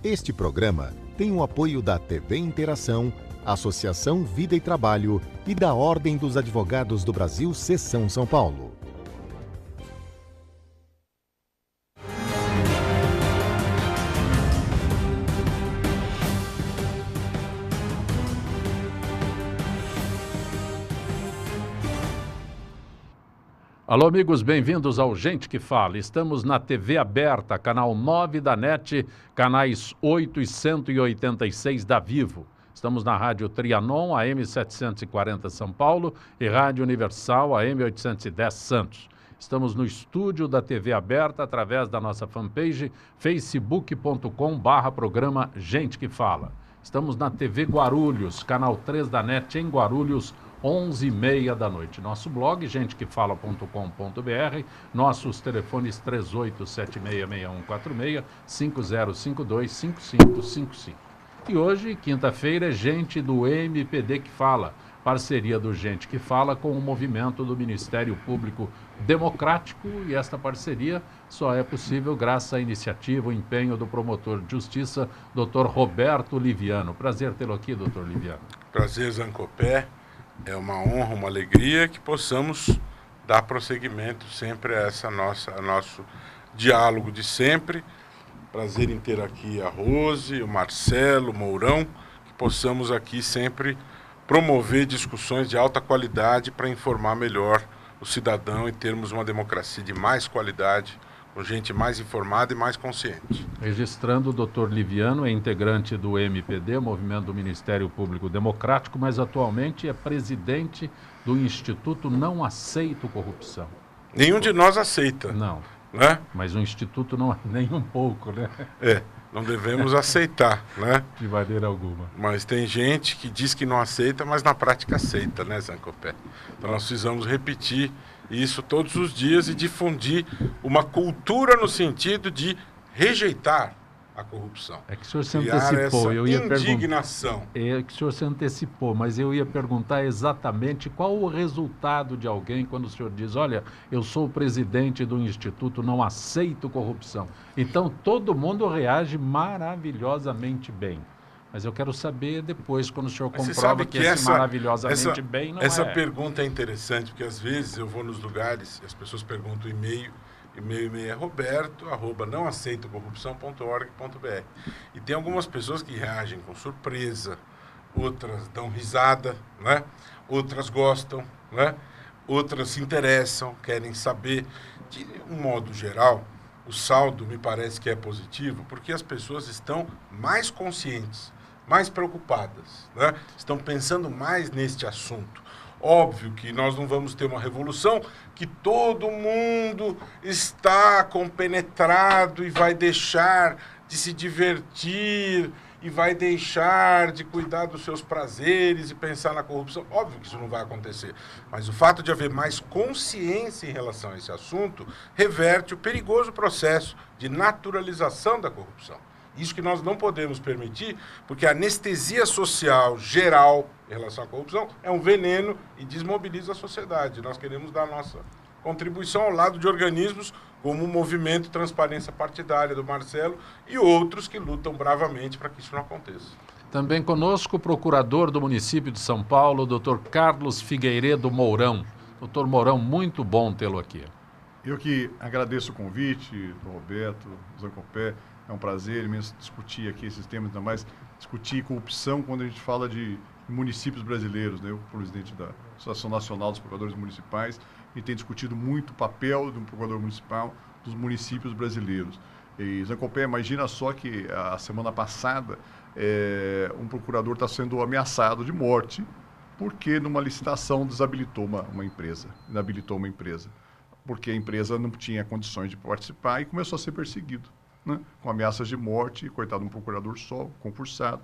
Este programa tem o apoio da TV Interação, Associação Vida e Trabalho e da Ordem dos Advogados do Brasil, Seção São Paulo. Alô, amigos, bem-vindos ao Gente que Fala. Estamos na TV aberta, canal 9 da NET, canais 8 e 186 da Vivo. Estamos na Rádio Trianon, AM 740 São Paulo e Rádio Universal, AM 810 Santos. Estamos no estúdio da TV aberta através da nossa fanpage facebook.com/programa Gente que Fala. Estamos na TV Guarulhos, canal 3 da NET em Guarulhos, 11h30 da noite. Nosso blog, gentequefala.com.br, nossos telefones 38766146, 5052-5555. E hoje, quinta-feira, é Gente do MPD que Fala, parceria do Gente que Fala com o movimento do Ministério Público Democrático, e esta parceria só é possível graças à iniciativa, o empenho do promotor de justiça, Dr. Roberto Liviano. Prazer tê-lo aqui, Dr. Liviano. Prazer, Zancopé. É uma honra, uma alegria que possamos dar prosseguimento sempre a nosso diálogo de sempre. Prazer em ter aqui a Rose, o Marcelo, o Mourão, que possamos aqui sempre promover discussões de alta qualidade para informar melhor o cidadão e termos uma democracia de mais qualidade, com gente mais informada e mais consciente. Registrando, o Dr. Liviano é integrante do MPD, Movimento do Ministério Público Democrático, mas atualmente é presidente do Instituto Não Aceito Corrupção. Nenhum de nós aceita. Não, né? Mas o Instituto não, nem um pouco, né? Não devemos aceitar, né? De maneira alguma. Mas tem gente que diz que não aceita, mas na prática aceita, né, Zancopé? Então nós precisamos repetir isso todos os dias e difundir uma cultura no sentido de rejeitar a corrupção. É que o senhor se antecipou, eu ia indignação. É que o senhor se antecipou, mas eu ia perguntar exatamente qual o resultado de alguém quando o senhor diz, olha, eu sou o presidente do Instituto, não aceito corrupção. Então todo mundo reage maravilhosamente bem. Mas eu quero saber depois, quando o senhor comprova que esse maravilhosamente bem não é. Essa pergunta é interessante, porque às vezes eu vou nos lugares e as pessoas perguntam e-mail é roberto@nãoaceitocorrupção.org.br. E tem algumas pessoas que reagem com surpresa, outras dão risada, né? Outras gostam, né? Outras se interessam, querem saber. De um modo geral, o saldo me parece que é positivo, porque as pessoas estão mais conscientes, mais preocupadas, né? Estão pensando mais neste assunto. Óbvio que nós não vamos ter uma revolução que todo mundo está compenetrado e vai deixar de se divertir e vai deixar de cuidar dos seus prazeres e pensar na corrupção. Óbvio que isso não vai acontecer. Mas o fato de haver mais consciência em relação a esse assunto reverte o perigoso processo de naturalização da corrupção. Isso que nós não podemos permitir, porque a anestesia social geral em relação à corrupção é um veneno e desmobiliza a sociedade. Nós queremos dar a nossa contribuição ao lado de organismos como o Movimento Transparência Partidária do Marcelo e outros que lutam bravamente para que isso não aconteça. Também conosco o procurador do município de São Paulo, Dr. Carlos Figueiredo Mourão. Dr. Mourão, muito bom tê-lo aqui. Eu que agradeço o convite do Roberto, do Zancopé. É um prazer imenso discutir aqui esses temas, ainda mais discutir corrupção quando a gente fala de municípios brasileiros, né? Eu, presidente da Associação Nacional dos Procuradores Municipais, e tem discutido muito o papel do procurador municipal dos municípios brasileiros. E, Zancopé, imagina só que a semana passada um procurador está sendo ameaçado de morte porque numa licitação desabilitou uma empresa, inabilitou uma empresa, porque a empresa não tinha condições de participar e começou a ser perseguido, né? Com ameaças de morte, coitado de um procurador só, concursado,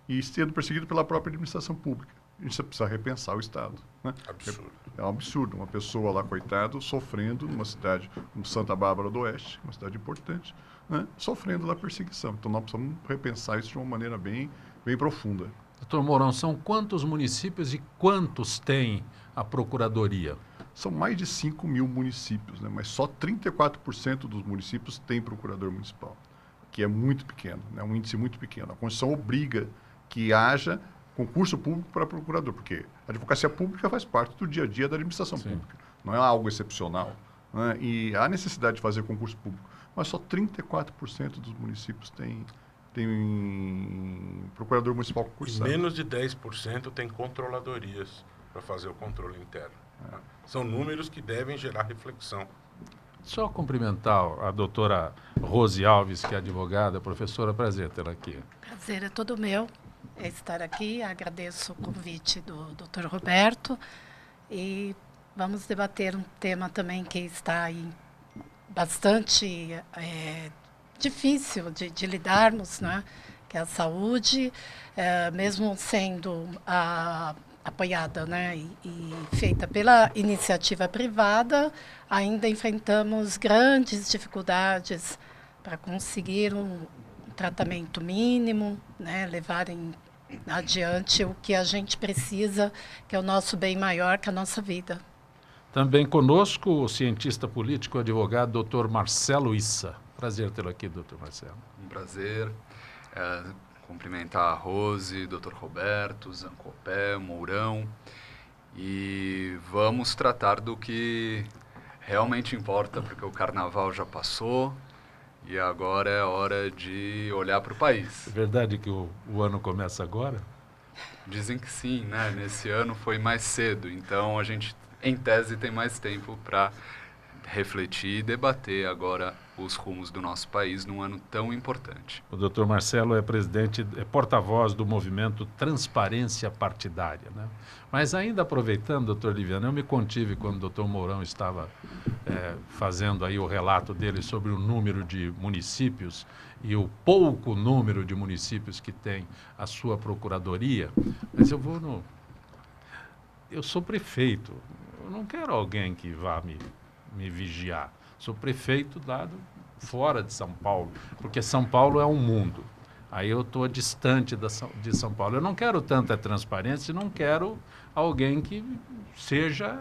e sendo perseguido pela própria administração pública. A gente precisa repensar o Estado, né? Absurdo. É um absurdo, uma pessoa lá, coitado, sofrendo numa cidade como Santa Bárbara do Oeste, uma cidade importante, né? Sofrendo da perseguição. Então nós precisamos repensar isso de uma maneira bem profunda. Doutor Mourão, são quantos municípios e quantos tem a Procuradoria? São mais de 5 mil municípios, né? Mas só 34% dos municípios têm procurador municipal. que é muito pequeno, né? Um índice muito pequeno. A Constituição obriga que haja concurso público para procurador, porque a advocacia pública faz parte do dia a dia da administração pública, não é algo excepcional, né? E há necessidade de fazer concurso público, mas só 34% dos municípios têm procurador municipal concursado. E menos de 10% tem controladorias para fazer o controle interno. São números que devem gerar reflexão. Só cumprimentar a doutora Rose Alves, que é advogada, professora, prazer tê-la aqui. Prazer é todo meu estar aqui, agradeço o convite do Dr. Roberto e vamos debater um tema também que está aí bastante difícil de lidarmos, né? Que é a saúde, mesmo sendo apoiada, né, e feita pela iniciativa privada, ainda enfrentamos grandes dificuldades para conseguir um tratamento mínimo, né, levarem adiante o que a gente precisa, que é o nosso bem maior, que é a nossa vida. Também conosco o cientista político, advogado, Dr. Marcelo Issa. Prazer tê-lo aqui, Dr. Marcelo. Um prazer. Cumprimentar a Rose, Dr. Roberto, Zancopé, Mourão, e vamos tratar do que realmente importa, porque o carnaval já passou e agora é hora de olhar para o país. É verdade que o ano começa agora? Dizem que sim, né? Nesse ano foi mais cedo, então a gente, em tese, tem mais tempo para refletir e debater agora os rumos do nosso país num ano tão importante. O doutor Marcelo é porta-voz do movimento Transparência Partidária, né? Mas ainda aproveitando, doutor Liviano, eu me contive quando o doutor Mourão estava fazendo aí o relato dele sobre o número de municípios e o pouco número de municípios que tem a sua procuradoria, mas eu sou prefeito, eu não quero alguém que vá me vigiar. Sou prefeito fora de São Paulo, porque São Paulo é um mundo. Aí eu estou distante de São Paulo. Eu não quero tanta transparência, não quero alguém que seja,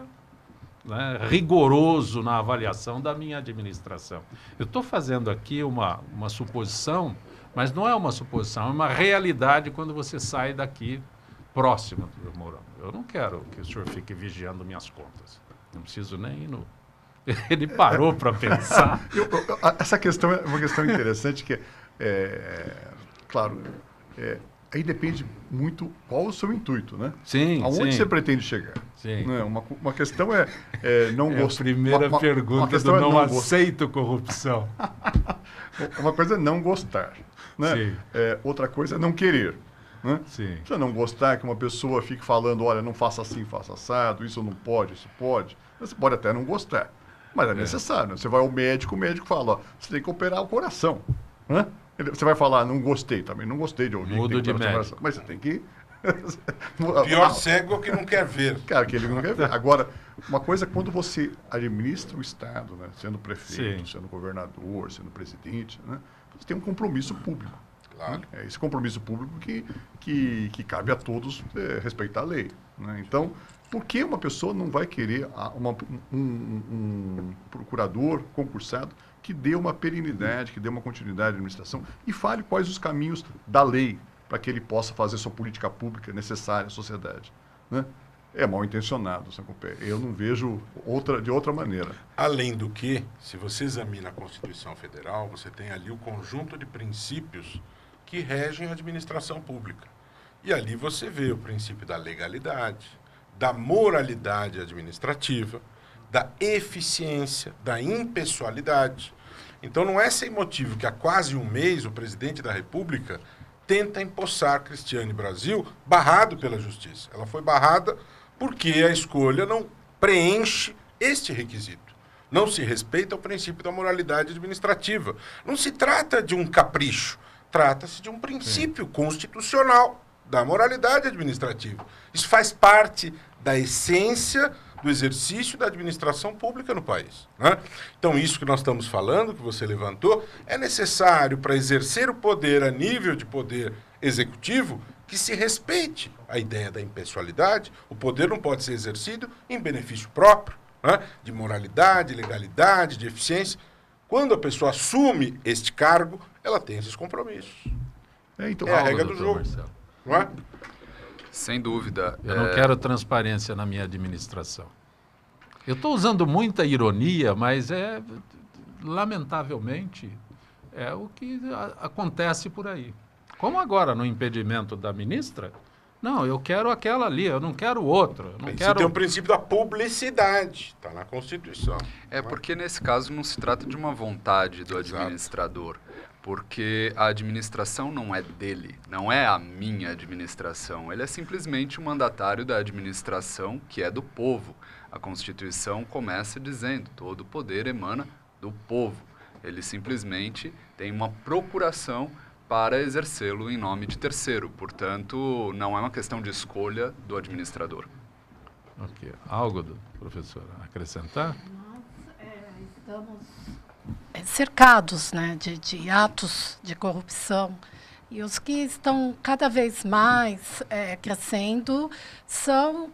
né, rigoroso na avaliação da minha administração. Eu estou fazendo aqui uma suposição, mas não é uma suposição, é uma realidade quando você sai daqui próximo do Mourão. Eu não quero que o senhor fique vigiando minhas contas. Não preciso nem ir no... Ele parou para pensar. Essa questão é uma questão interessante que claro, aí depende muito qual o seu intuito, né? Sim, aonde sim. você pretende chegar? Sim. Né? Uma questão não gostar. A primeira pergunta do não aceito corrupção. Uma coisa é não gostar, né? Sim. Outra coisa é não querer. Né? Sim. Você não gostar que uma pessoa fique falando, olha, não faça assim, faça assado, isso não pode, isso pode. Você pode até não gostar. Mas é necessário. Né? Você vai ao médico, o médico fala, ó, você tem que operar o coração. Né? Você vai falar, não gostei também, não gostei de ouvir. Mudo de médico. Mas você tem que... O pior cego é o que não quer ver. Cara, que ele não quer ver. Agora, uma coisa é quando você administra o Estado, né? Sendo prefeito, Sim. sendo governador, sendo presidente, né? Você tem um compromisso público. Claro. Né? É esse compromisso público que cabe a todos respeitar a lei. Né? Então, por que uma pessoa não vai querer um procurador concursado que dê uma perenidade, que dê uma continuidade à administração e fale quais os caminhos da lei para que ele possa fazer sua política pública necessária à sociedade? Né? É mal intencionado, Sancopé. Eu não vejo de outra maneira. Além do que, se você examina a Constituição Federal, você tem ali o conjunto de princípios que regem a administração pública. E ali você vê o princípio da legalidade, da moralidade administrativa, da eficiência, da impessoalidade. Então não é sem motivo que há quase um mês o presidente da República tenta empossar Cristiane Brasil, barrado pela Justiça. Ela foi barrada porque a escolha não preenche este requisito. Não se respeita o princípio da moralidade administrativa. Não se trata de um capricho, trata-se de um princípio constitucional da moralidade administrativa. Isso faz parte da essência do exercício da administração pública no país. Né? Então, isso que nós estamos falando, que você levantou, é necessário para exercer o poder a nível de poder executivo que se respeite a ideia da impessoalidade. O poder não pode ser exercido em benefício próprio, né? De moralidade, legalidade, de eficiência. Quando a pessoa assume este cargo, ela tem esses compromissos. Então, É a regra do doutor jogo, Marcelo. não é? Sem dúvida. Eu não quero transparência na minha administração. Eu estou usando muita ironia, mas lamentavelmente, é o que acontece por aí. Como agora no impedimento da ministra, não, eu quero aquela ali, eu não quero outro. Eu não Você quero... tem o princípio da publicidade, está na Constituição. Porque nesse caso não se trata de uma vontade do Exato. administrador, porque a administração não é dele, não é a minha administração, ele é simplesmente o mandatário da administração, que é do povo. A Constituição começa dizendo, todo o poder emana do povo. Ele simplesmente tem uma procuração para exercê-lo em nome de terceiro. Portanto, não é uma questão de escolha do administrador. Ok. Algo, professor, a acrescentar? Nós estamos cercados, né, de atos de corrupção, e os que estão cada vez mais crescendo são,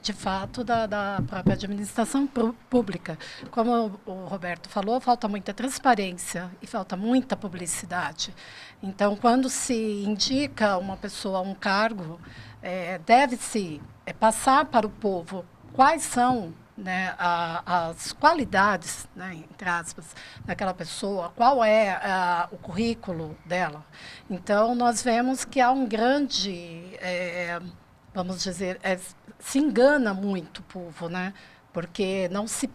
de fato, da própria administração pública. Como o Roberto falou, falta muita transparência e falta muita publicidade. Então, quando se indica uma pessoa a um cargo, deve-se passar para o povo quais são, né, as qualidades, né, entre aspas, daquela pessoa, qual é o currículo dela. Então, nós vemos que há um grande, vamos dizer, se engana muito o povo, né, porque não se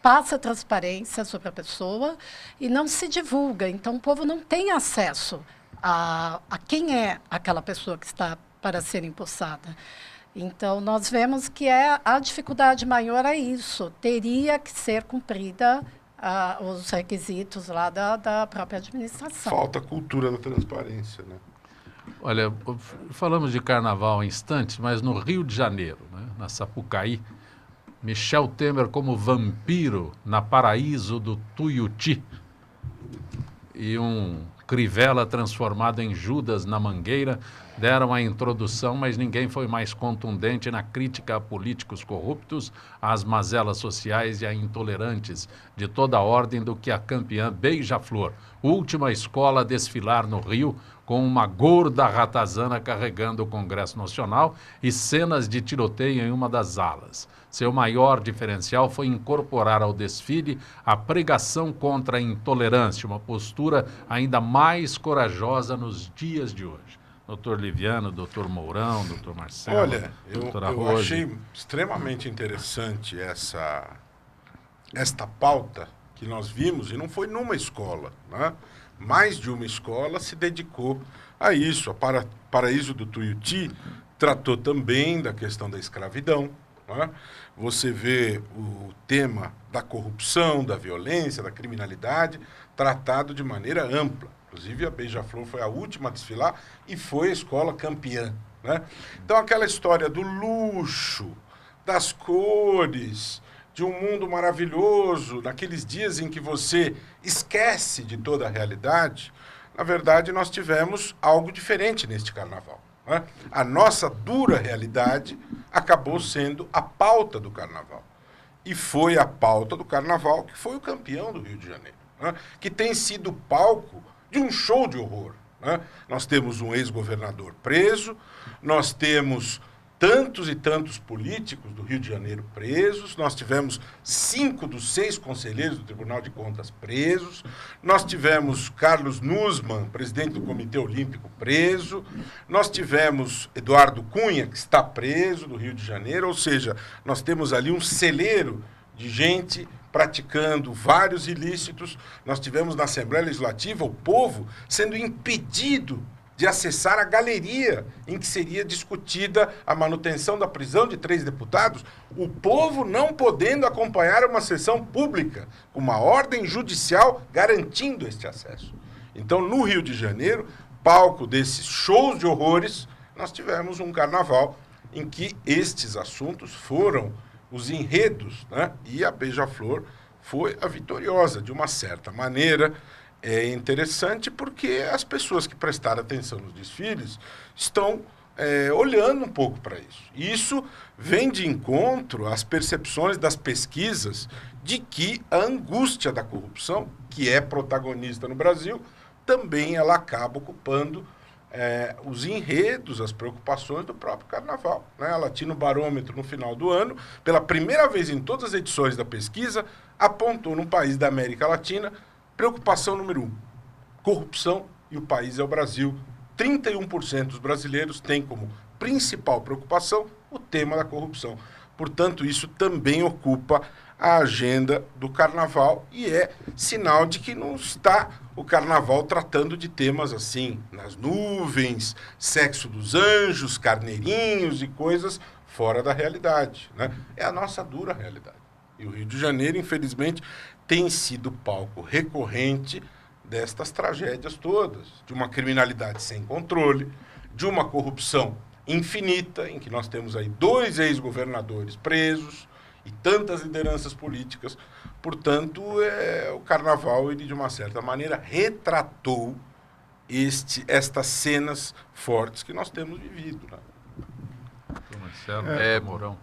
passa transparência sobre a pessoa e não se divulga. Então, o povo não tem acesso a quem é aquela pessoa que está para ser empossada. Então, nós vemos que a dificuldade maior é isso. Teria que ser cumprida os requisitos lá da própria administração. Falta cultura da transparência, né? Olha, falamos de carnaval em instantes, mas no Rio de Janeiro, né, na Sapucaí, Michel Temer como vampiro na Paraíso do Tuiuti e um Crivella transformado em Judas na Mangueira deram a introdução, mas ninguém foi mais contundente na crítica a políticos corruptos, às mazelas sociais e a intolerantes de toda a ordem do que a campeã Beija-Flor, última escola a desfilar no Rio, com uma gorda ratazana carregando o Congresso Nacional e cenas de tiroteio em uma das alas. Seu maior diferencial foi incorporar ao desfile a pregação contra a intolerância, uma postura ainda mais corajosa nos dias de hoje. Doutor Liviano, doutor Mourão, doutor Marcelo, Olha, doutora eu Rose. achei extremamente interessante esta pauta que nós vimos, e não foi numa escola, né? Mais de uma escola se dedicou a isso. A Paraíso do Tuiuti tratou também da questão da escravidão, né? Você vê o tema da corrupção, da violência, da criminalidade, tratado de maneira ampla. Inclusive, a Beija-Flor foi a última a desfilar e foi a escola campeã, né? Então, aquela história do luxo, das cores, de um mundo maravilhoso, naqueles dias em que você esquece de toda a realidade, na verdade, nós tivemos algo diferente neste carnaval, né? A nossa dura realidade acabou sendo a pauta do carnaval. E foi a pauta do carnaval que foi o campeão do Rio de Janeiro, né? Que tem sido palco de um show de horror, né? Nós temos um ex-governador preso, nós temos tantos e tantos políticos do Rio de Janeiro presos, nós tivemos 5 dos 6 conselheiros do Tribunal de Contas presos, nós tivemos Carlos Nussmann, presidente do Comitê Olímpico, preso, nós tivemos Eduardo Cunha, que está preso do Rio de Janeiro, ou seja, nós temos ali um celeiro de gente praticando vários ilícitos. Nós tivemos na Assembleia Legislativa o povo sendo impedido de acessar a galeria em que seria discutida a manutenção da prisão de 3 deputados, o povo não podendo acompanhar uma sessão pública, com uma ordem judicial garantindo este acesso. Então, no Rio de Janeiro, palco desses shows de horrores, nós tivemos um carnaval em que estes assuntos foram os enredos, né? E a Beija-Flor foi a vitoriosa, de uma certa maneira. É interessante porque as pessoas que prestaram atenção nos desfiles estão olhando um pouco para isso. Isso vem de encontro às percepções das pesquisas de que a angústia da corrupção, que é protagonista no Brasil, também ela acaba ocupando os enredos, as preocupações do próprio carnaval, né? A Latino Barômetro, no final do ano, pela primeira vez em todas as edições da pesquisa, apontou num país da América Latina preocupação número 1, corrupção, e o país é o Brasil. 31% dos brasileiros têm como principal preocupação o tema da corrupção. Portanto, isso também ocupa a agenda do carnaval e é sinal de que não está o carnaval tratando de temas assim, nas nuvens, sexo dos anjos, carneirinhos e coisas fora da realidade, né? É a nossa dura realidade. E o Rio de Janeiro, infelizmente, tem sido palco recorrente destas tragédias todas, de uma criminalidade sem controle, de uma corrupção infinita, em que nós temos aí 2 ex-governadores presos e tantas lideranças políticas. Portanto, o carnaval, ele de uma certa maneira retratou estas cenas fortes que nós temos vivido, né? Marcelo, Mourão.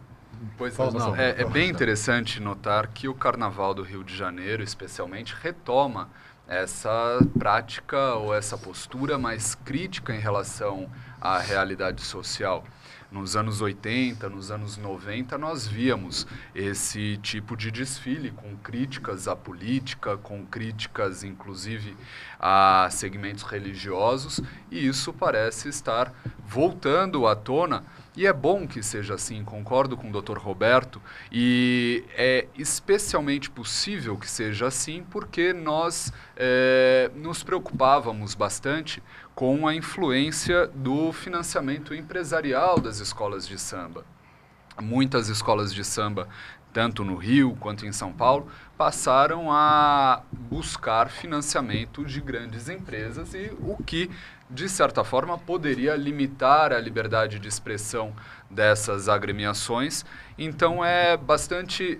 Pois não, é bem interessante notar que o Carnaval do Rio de Janeiro, especialmente, retoma essa prática ou essa postura mais crítica em relação à realidade social. Nos anos 80, nos anos 90, nós víamos esse tipo de desfile com críticas à política, com críticas, inclusive, a segmentos religiosos, e isso parece estar voltando à tona. E é bom que seja assim, concordo com o Dr. Roberto, e é especialmente possível que seja assim porque nós nos preocupávamos bastante com a influência do financiamento empresarial das escolas de samba. Muitas escolas de samba, tanto no Rio quanto em São Paulo, passaram a buscar financiamento de grandes empresas, e o que, de certa forma, poderia limitar a liberdade de expressão dessas agremiações. Então é bastante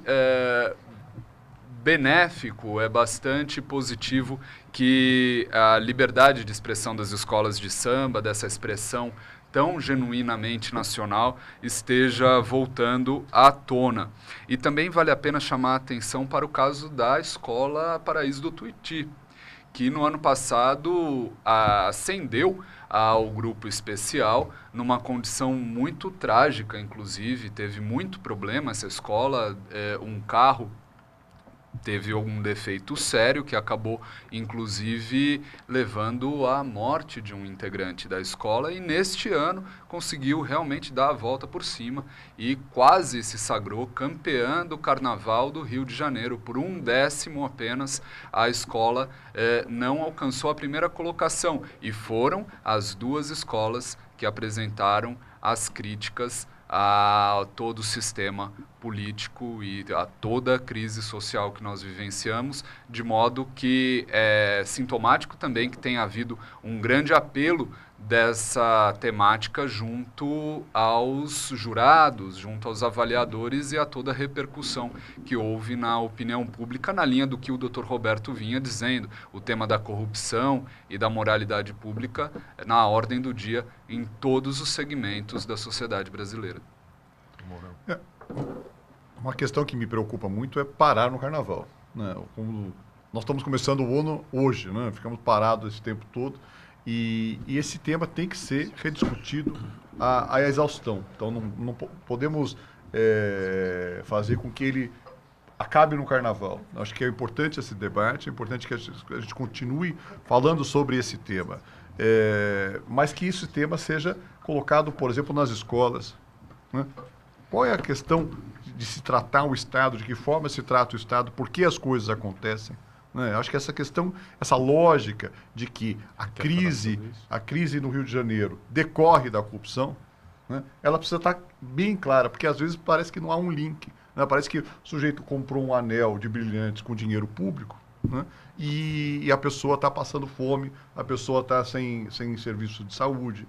benéfico, é bastante positivo que a liberdade de expressão das escolas de samba, dessa expressão tão genuinamente nacional, esteja voltando à tona. E também vale a pena chamar a atenção para o caso da Escola Paraíso do Tuiuti, que no ano passado ascendeu ao grupo especial numa condição muito trágica, inclusive, teve muito problema essa escola, um carro teve algum defeito sério que acabou, inclusive, levando à morte de um integrante da escola, e neste ano conseguiu realmente dar a volta por cima e quase se sagrou campeã do Carnaval do Rio de Janeiro. Por 1/10 apenas, a escola não alcançou a primeira colocação, e foram as 2 escolas que apresentaram as críticas a todo o sistema político e a toda a crise social que nós vivenciamos, de modo que é sintomático também que tenha havido um grande apelo dessa temática junto aos jurados, junto aos avaliadores, e a toda a repercussão que houve na opinião pública, na linha do que o Dr. Roberto vinha dizendo, o tema da corrupção e da moralidade pública na ordem do dia em todos os segmentos da sociedade brasileira. Uma questão que me preocupa muito é parar no carnaval, né? Nós estamos começando o ano hoje, né? Ficamos parados esse tempo todo, e esse tema tem que ser rediscutido à exaustão. Então não podemos fazer com que ele acabe no carnaval. Acho que é importante esse debate, é importante que a gente continue falando sobre esse tema, mas que esse tema seja colocado, por exemplo, nas escolas, né? Qual é a questão de se tratar o Estado, de que forma se trata o Estado, por que as coisas acontecem, né? Acho que essa questão, essa lógica de que a crise no Rio de Janeiro decorre da corrupção, né? Ela precisa estar bem clara, porque às vezes parece que não há um link, né? Parece que o sujeito comprou um anel de brilhantes com dinheiro público, né? E a pessoa está passando fome, a pessoa está sem serviço de saúde.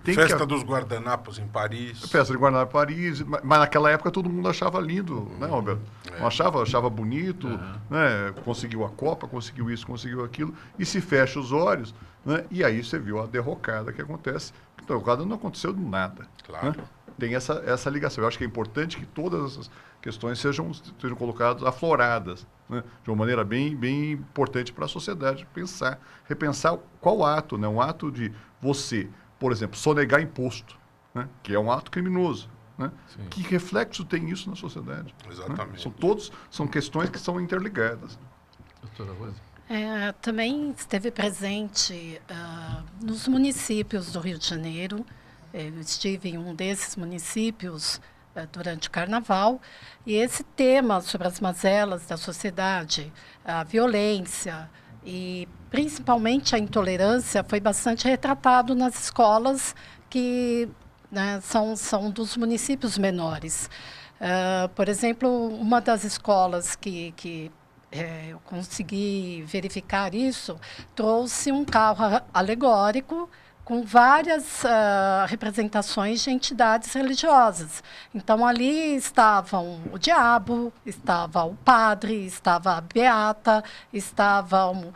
Festa dos guardanapos em Paris. Festa de guardanapo em Paris, mas naquela época todo mundo achava lindo, né, Roberto? Achava bonito, né? Conseguiu a Copa, conseguiu isso, conseguiu aquilo, e se fecha os olhos, né? E aí você viu a derrocada que acontece. A derrocada não aconteceu do nada. Claro. Né? tem essa ligação. Eu acho que é importante que todas essas questões sejam colocadas, afloradas, né? De uma maneira bem importante para a sociedade repensar qual ato, né? Um ato de você, por exemplo, sonegar imposto, né? Que é um ato criminoso. Né? Que reflexo tem isso na sociedade? Exatamente. Né? São questões que são interligadas. Doutora Rose? Também esteve presente nos municípios do Rio de Janeiro. Eu estive em um desses municípios durante o Carnaval, e esse tema sobre as mazelas da sociedade, a violência e principalmente a intolerância foi bastante retratado nas escolas que, né, são dos municípios menores. Por exemplo, uma das escolas que eu consegui verificar isso, trouxe um carro alegórico com várias representações de entidades religiosas. Então, ali estavam o diabo, estava o padre, estava a beata, estavam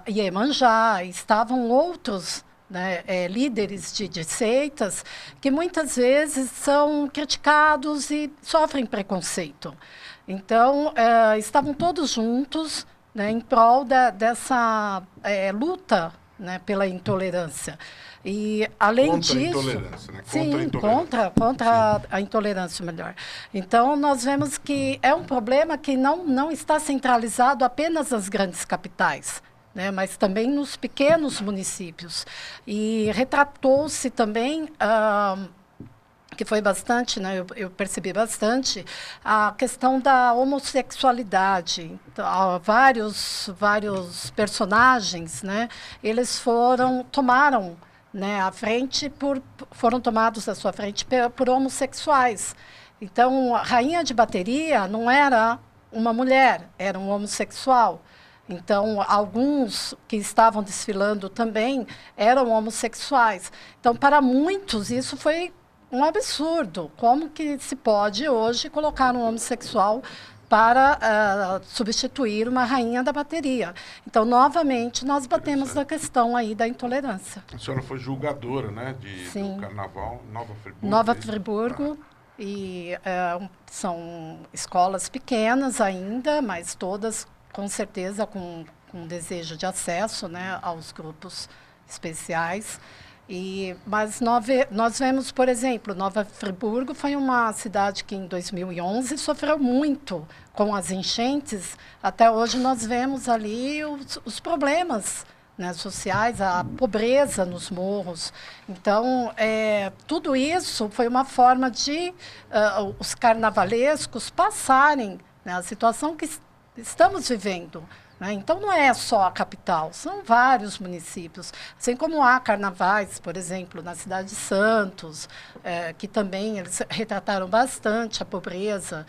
Iemanjá, estavam outros, né, líderes de seitas que muitas vezes são criticados e sofrem preconceito. Então, estavam todos juntos, né, em prol dessa luta, né, pela intolerância. E, além contra disso... a intolerância, né? Sim, contra a intolerância, melhor. Então, nós vemos que é um problema que não está centralizado apenas nas grandes capitais, né, mas também nos pequenos municípios. E retratou-se também... que foi bastante, né, eu percebi bastante, a questão da homossexualidade. Então, vários personagens, né, eles tomaram, né, a frente foram tomados à sua frente por homossexuais. Então, a rainha de bateria não era uma mulher, era um homossexual. Então, alguns que estavam desfilando também eram homossexuais. Então, para muitos, isso foi um absurdo. Como que se pode hoje colocar um homossexual para substituir uma rainha da bateria? Então, novamente, nós batemos na questão aí da intolerância. A senhora foi julgadora, né, do Carnaval, Nova Friburgo. Nova Friburgo, e são escolas pequenas ainda, mas todas, com certeza, com desejo de acesso, né, aos grupos especiais. Mas nós vemos, por exemplo, Nova Friburgo foi uma cidade que em 2011 sofreu muito com as enchentes. Até hoje nós vemos ali os problemas, né, sociais, a pobreza nos morros. Então, tudo isso foi uma forma de os carnavalescos passarem, né, a situação que estamos vivendo. Então, não é só a capital, são vários municípios. Assim como há carnavais, por exemplo, na cidade de Santos, que também eles retrataram bastante a pobreza,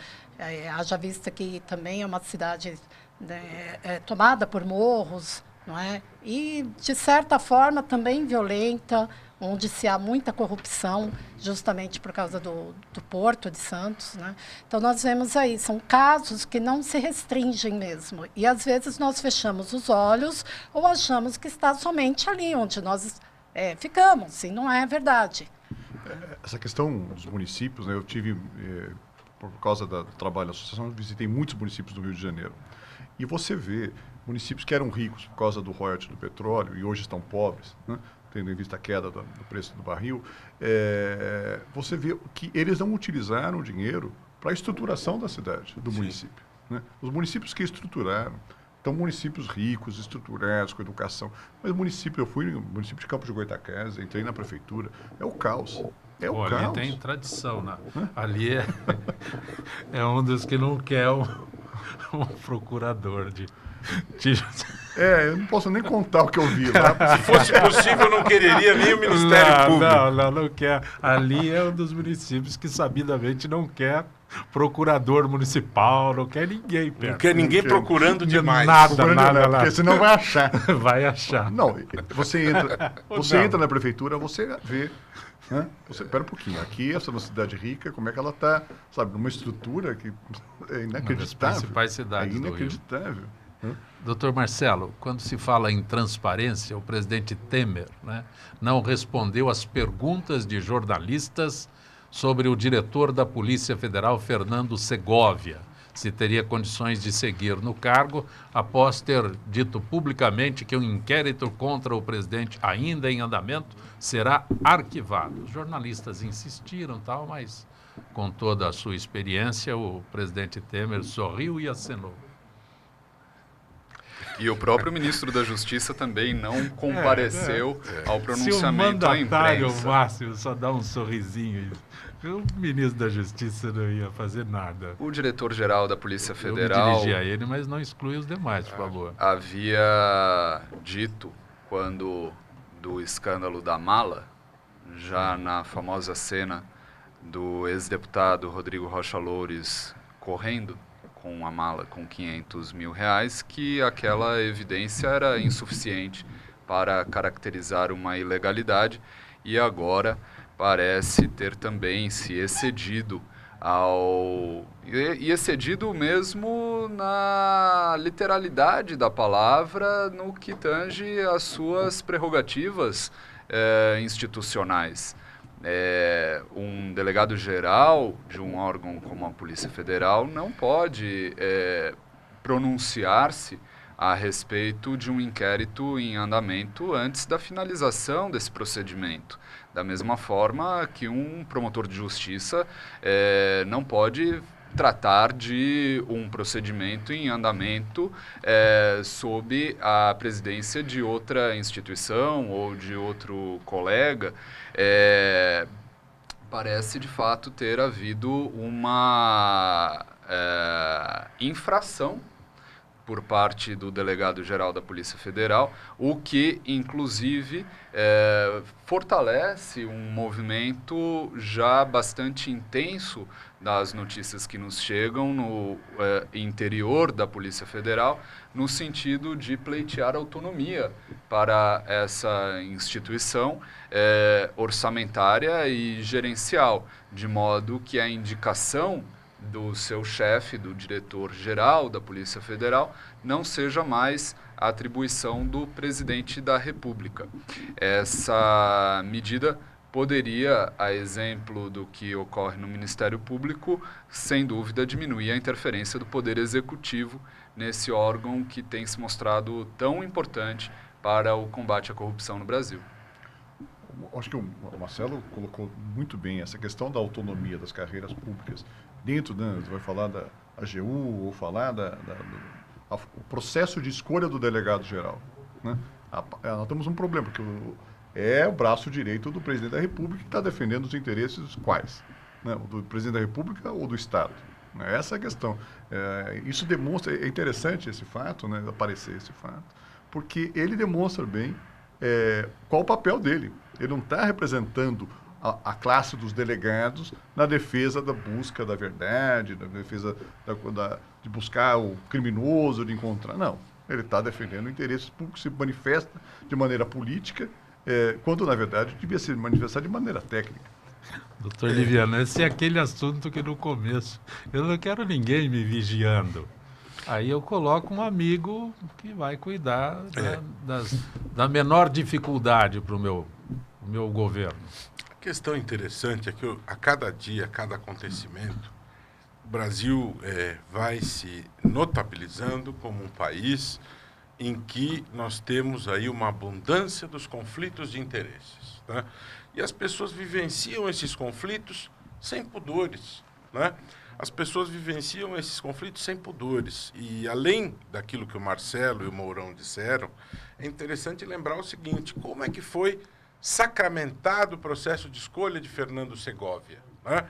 haja vista que também é uma cidade, né, tomada por morros, não é? E, de certa forma, também violenta, onde se há muita corrupção, justamente por causa do Porto de Santos, né? Então, nós vemos aí, são casos que não se restringem mesmo. E, às vezes, nós fechamos os olhos ou achamos que está somente ali onde nós ficamos, e não é verdade. Essa questão dos municípios, né, eu tive, por causa do trabalho da associação, eu visitei muitos municípios do Rio de Janeiro. E você vê municípios que eram ricos por causa do royalty do petróleo e hoje estão pobres, né? Tendo em vista a queda do preço do barril, você vê que eles não utilizaram o dinheiro para a estruturação da cidade, do município. Né? Os municípios que estruturaram, então municípios ricos, estruturados, com educação. Mas eu fui no município de Campos de Goytacazes, entrei na prefeitura, é o caos. É o caos. Ali tem tradição, né? Ali é um dos que não quer um procurador de... Eu não posso nem contar o que eu vi lá. Se fosse possível, eu não quereria nem o Ministério Público. Não quer. Ali é um dos municípios que sabidamente não quer procurador municipal, não quer ninguém perto. Não quer ninguém procurando demais. Nada. Porque senão vai achar. Vai achar. Não, você entra na prefeitura, você vê. Né? Espera um pouquinho, aqui essa é uma cidade rica, como é que ela está, sabe, numa estrutura que é inacreditável. Uma das principais cidades do Rio. Inacreditável. Doutor Marcelo, quando se fala em transparência, o presidente Temer, né, não respondeu às perguntas de jornalistas sobre o diretor da Polícia Federal, Fernando Segovia. Se teria condições de seguir no cargo, após ter dito publicamente que um inquérito contra o presidente, ainda em andamento, será arquivado. Os jornalistas insistiram, tal, mas com toda a sua experiência, o presidente Temer sorriu e acenou. E o próprio ministro da Justiça também não compareceu ao pronunciamento à Se o mandatário imprensa. máximo só dá um sorrisinho, o ministro da Justiça não ia fazer nada. O diretor-geral da Polícia Eu me Federal dirigi a ele, mas não exclui os demais, por favor. havia dito, quando do escândalo da mala, já na famosa cena do ex-deputado Rodrigo Rocha Loures correndo com a mala com R$500 mil, que aquela evidência era insuficiente para caracterizar uma ilegalidade, e agora parece ter também se excedido e excedido mesmo na literalidade da palavra, no que tange às suas prerrogativas institucionais. Um delegado-geral de um órgão como a Polícia Federal não pode pronunciar-se a respeito de um inquérito em andamento antes da finalização desse procedimento. Da mesma forma que um promotor de justiça não pode tratar de um procedimento em andamento sob a presidência de outra instituição ou de outro colega. Parece de fato ter havido uma infração por parte do delegado-geral da Polícia Federal, o que, inclusive, fortalece um movimento já bastante intenso das notícias que nos chegam no interior da Polícia Federal, no sentido de pleitear autonomia para essa instituição orçamentária e gerencial, de modo que a indicação do seu chefe, do diretor-geral da Polícia Federal, não seja mais a atribuição do presidente da República. Essa medida poderia, a exemplo do que ocorre no Ministério Público, sem dúvida diminuir a interferência do Poder Executivo nesse órgão que tem se mostrado tão importante para o combate à corrupção no Brasil. Acho que o Marcelo colocou muito bem essa questão da autonomia das carreiras públicas. Dentro, você vai falar da AGU ou falar o processo de escolha do delegado-geral. Né? Nós temos um problema, porque é o braço direito do presidente da República que está defendendo os interesses quais? Né? Do presidente da República ou do Estado? Essa é a questão. Isso demonstra, é interessante esse fato, né, aparecer esse fato, porque ele demonstra bem qual o papel dele. Ele não está representando a classe dos delegados na defesa da busca da verdade, na defesa de buscar o criminoso, de encontrar. Não, ele está defendendo interesses públicos, se manifesta de maneira política, quando, na verdade, devia se manifestar de maneira técnica. Doutor Liviano, esse é aquele assunto que no começo eu não quero ninguém me vigiando. Aí eu coloco um amigo que vai cuidar da menor dificuldade para o meu governo. A questão interessante é que a cada dia, a cada acontecimento, o Brasil vai se notabilizando como um país em que nós temos aí uma abundância dos conflitos de interesses, né? E as pessoas vivenciam esses conflitos sem pudores, né? As pessoas vivenciam esses conflitos sem pudores. E além daquilo que o Marcelo e o Mourão disseram, é interessante lembrar o seguinte: como é que foi sacramentado o processo de escolha de Fernando Segovia, né?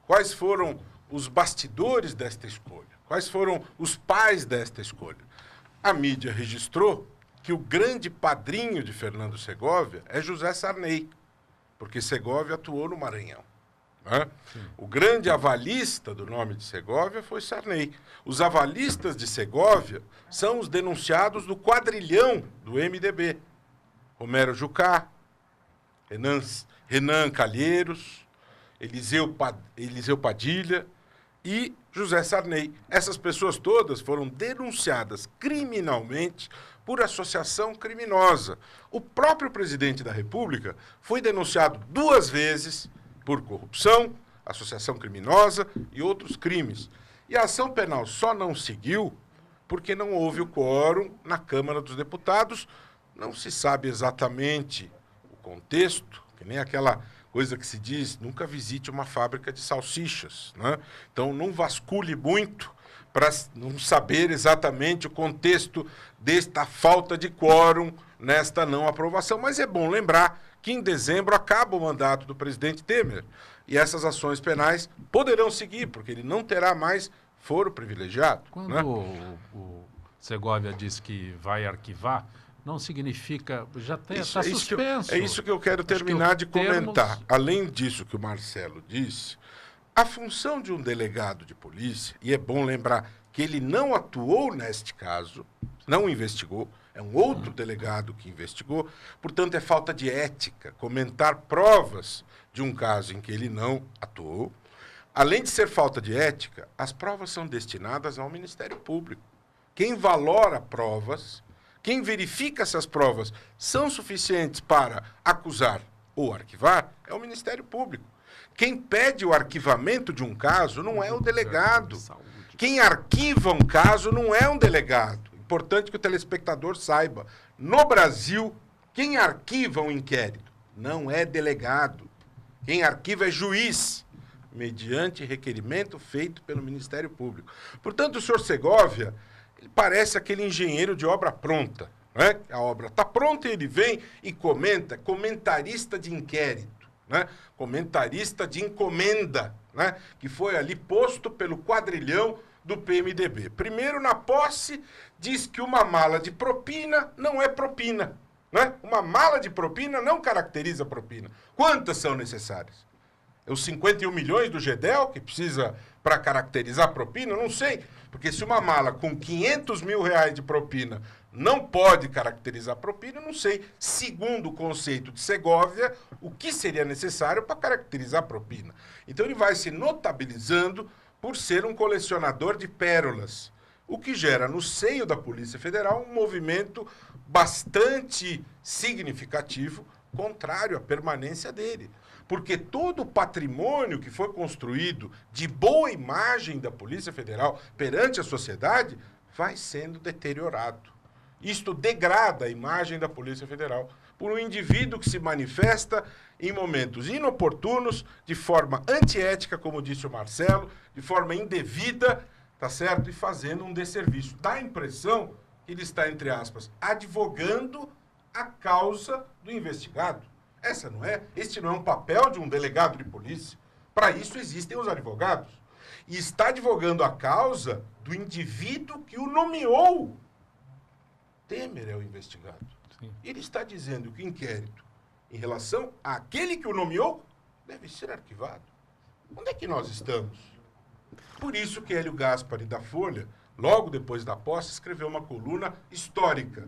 Quais foram os bastidores desta escolha? Quais foram os pais desta escolha? A mídia registrou que o grande padrinho de Fernando Segovia é José Sarney, porque Segovia atuou no Maranhão, né? O grande avalista do nome de Segovia foi Sarney. Os avalistas de Segovia são os denunciados do quadrilhão do MDB. Romero Jucá, Renan Calheiros, Eliseu Padilha e José Sarney. Essas pessoas todas foram denunciadas criminalmente por associação criminosa. O próprio presidente da República foi denunciado 2 vezes por corrupção, associação criminosa e outros crimes. E a ação penal só não seguiu porque não houve o quórum na Câmara dos Deputados. Não se sabe exatamente o contexto, que nem aquela coisa que se diz, nunca visite uma fábrica de salsichas, né? Então, não vasculhe muito para não saber exatamente o contexto desta falta de quórum nesta não aprovação. Mas é bom lembrar que em dezembro acaba o mandato do presidente Temer e essas ações penais poderão seguir, porque ele não terá mais foro privilegiado. Quando né? o Segovia diz que vai arquivar, não significa... Já está suspenso. É isso que eu quero terminar de comentar. Além disso que o Marcelo disse, a função de um delegado de polícia, e é bom lembrar que ele não atuou neste caso, não investigou, é um outro delegado que investigou, portanto é falta de ética comentar provas de um caso em que ele não atuou. Além de ser falta de ética, as provas são destinadas ao Ministério Público. Quem valora provas, quem verifica se as provas são suficientes para acusar ou arquivar, é o Ministério Público. Quem pede o arquivamento de um caso não é o delegado. Quem arquiva um caso não é um delegado. Importante que o telespectador saiba. No Brasil, quem arquiva um inquérito não é delegado. Quem arquiva é juiz, mediante requerimento feito pelo Ministério Público. Portanto, o senhor Segovia, ele parece aquele engenheiro de obra pronta. Né? A obra está pronta e ele vem e comenta, comentarista de inquérito, né? Comentarista de encomenda, né? Que foi ali posto pelo quadrilhão do PMDB. Primeiro, na posse, diz que uma mala de propina não é propina. Né? Uma mala de propina não caracteriza propina. Quantas são necessárias? Os 51 milhões do GEDEL, que precisa para caracterizar propina? Não sei. Porque se uma mala com 500 mil reais de propina não pode caracterizar propina, não sei, segundo o conceito de Segovia, o que seria necessário para caracterizar propina. Então ele vai se notabilizando por ser um colecionador de pérolas, o que gera no seio da Polícia Federal um movimento bastante significativo contrário à permanência dele. Porque todo o patrimônio que foi construído de boa imagem da Polícia Federal perante a sociedade vai sendo deteriorado. Isto degrada a imagem da Polícia Federal por um indivíduo que se manifesta em momentos inoportunos, de forma antiética, como disse o Marcelo, de forma indevida, tá certo? E fazendo um desserviço. Dá a impressão que ele está, entre aspas, advogando a causa do investigado. Este não é um papel de um delegado de polícia. Para isso existem os advogados. E está advogando a causa do indivíduo que o nomeou. Temer é o investigado. Sim. Ele está dizendo que o inquérito em relação àquele que o nomeou deve ser arquivado. Onde é que nós estamos? Por isso que Hélio Gaspari, da Folha, logo depois da posse, escreveu uma coluna histórica.